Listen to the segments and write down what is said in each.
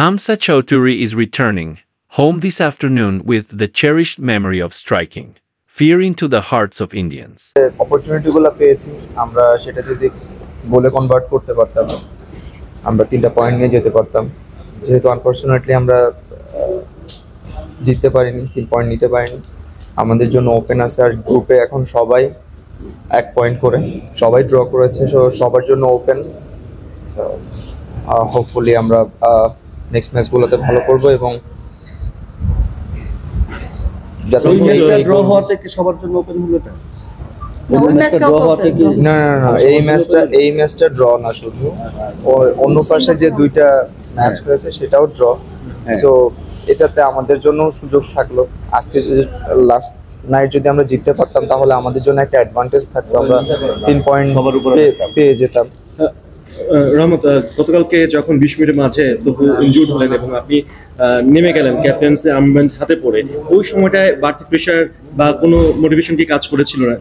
Hamza Chowdhury is returning home this afternoon with the cherished memory of striking fear into the hearts of Indians. অপরচুনিটিগুলো পেয়েছি, আমরা সেটা যদি গোলে convert করতে পারতাম, আমরা 3টা পয়েন্ট নিয়ে যেতে পারতাম। যেহেতু আনফরচুনেটলি আমরা জিততে পারিনি, 3 পয়েন্ট নিতে পারিনি। আমাদের জন্য ওপেন আছে, আর গ্রুপে এখন সবাই 1 পয়েন্ট করে, সবাই ড্র করেছে, সবার জন্য ওপেন। হোপফুলি আমরা নেক্সট ম্যাচগুলোতে ভালো করব এবং এই ম্যাচটা ড্র হওয়াতে কি সবার জন্য ওপেন হলো এটা? না, এই ম্যাচটা ড্র না, শুধু অন্য পাশে যে 2টা ম্যাচ হয়েছে সেটাও ড্র। সো এটাতে আমাদের জন্য সুযোগ থাকলো। আজকে লাস্ট নাইট যদি আমরা জিততে পারতাম তাহলে আমাদের জন্য একটা অ্যাডভান্টেজ থাকতো, আমরা 3 পয়েন্ট সবার উপরে পেয়ে যেতাম। রহমত, গতকালকে যখন 20 মিনিটের মাঝে তবু ইনজুর্ড হলেন এবং আপনি নেমে গেলেন ক্যাপ্টেন্সি আর্মব্যান্ড হাতে পড়ে, ওই সময়টায় বাড়তি প্রেশার বা কোনো মোটিভেশন কি কাজ করেছিল না,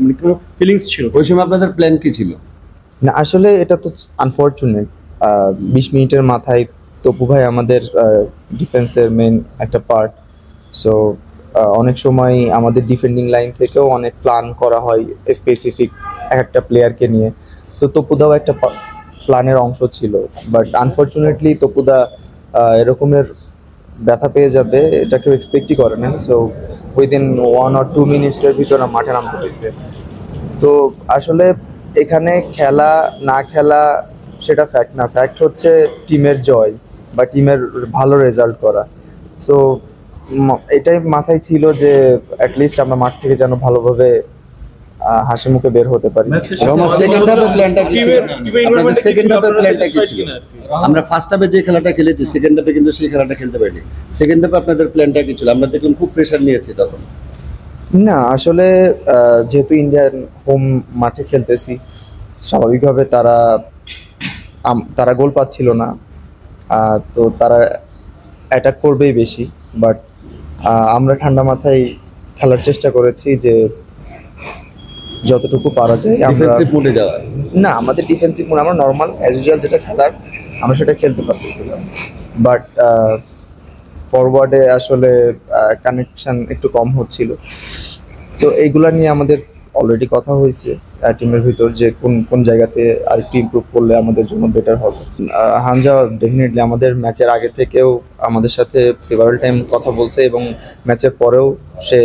মানে কোনো ফিলিংস ছিল? ওই সময় আপনাদের প্ল্যান কি ছিল? না, আসলে এটা তো আনফরচুনেট। 20 মিনিটের মাথায় তপু ভাই আমাদের ডিফেন্সের মেন একটা পার্ট। সো অনেক সময় আমাদের ডিফেন্ডিং লাইন থেকেও অনেক প্ল্যান করা হয় স্পেসিফিক একটা প্লেয়ারকে নিয়ে। তো তপুদাও একটা প্ল্যানের অংশ ছিল, বাট আনফরচুনেটলি তপুদা এরকমের ব্যথা পেয়ে যাবে এটা কেউ এক্সপেক্টই করে না। সো উইদিন 1 or 2 মিনিটসের ভিতরে মাঠে নামতে হয়েছে। তো আসলে এখানে খেলা না খেলা সেটা ফ্যাক্ট না, ফ্যাক্ট হচ্ছে টিমের জয় বা টিমের ভালো রেজাল্ট করা। সো এটাই মাথায় ছিল যে অ্যাটলিস্ট আমরা মাঠ থেকে যেন ভালোভাবে হাসি মুখে বের হতে পারি। আমরা ফার্স্ট হাফে যে খেলাটা খেলেছি, সেকেন্ড হাফে কিন্তু সেই খেলাটা খেলতে পারিনি। সেকেন্ড হাফে আপনাদের প্ল্যানটা কি ছিল? আমরা দেখলাম খুব প্রেশার নিয়েছি তখন। না, আসলে যেহেতু ইন্ডিয়ান হোম মাঠে খেলতেছি, স্বাভাবিকভাবে তারা গোল পাচ্ছিল না, তো তারা অ্যাটাক করবেই বেশি। বাট আমরা ঠান্ডা মাথায় খেলার চেষ্টা করেছি যে যতটুকু পারা যায় ডিফেন্সিভ মোডে যাওয়া। না, আমাদের ডিফেন্সিভ মোড, আমরা নর্মাল অ্যাজ ইউজুয়াল যেটা খেলার আমরা সেটা খেলতে পারতেছিলাম। বাট ফরওয়ার্ডে আসলে কানেকশন একটু কম হচ্ছিল। তো এইগুলা নিয়ে আমাদের অলরেডি কথা হয়েছে টিমের ভিতর যে কোন জায়গাতে আরেকটু ইমপ্রুভ করলে আমাদের জন্য বেটার হবে। হামজা ডেফিনেটলি আমাদের ম্যাচের আগে থেকেও আমাদের সাথে সেভারাল টাইম কথা বলছে এবং ম্যাচের পরেও সে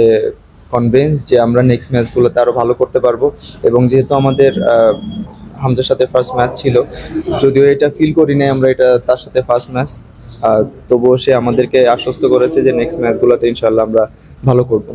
কনভিন্স যে আমরা নেক্সট ম্যাচগুলোতে আরও ভালো করতে পারবো। এবং যেহেতু আমাদের হামজার সাথে ফার্স্ট ম্যাচ ছিল, যদিও এটা ফিল করি নাই আমরা এটা তার সাথে ফার্স্ট ম্যাচ, তবুও সে আমাদেরকে আশ্বস্ত করেছে যে নেক্সট ম্যাচগুলোতে ইনশাল্লাহ আমরা ভালো করবো।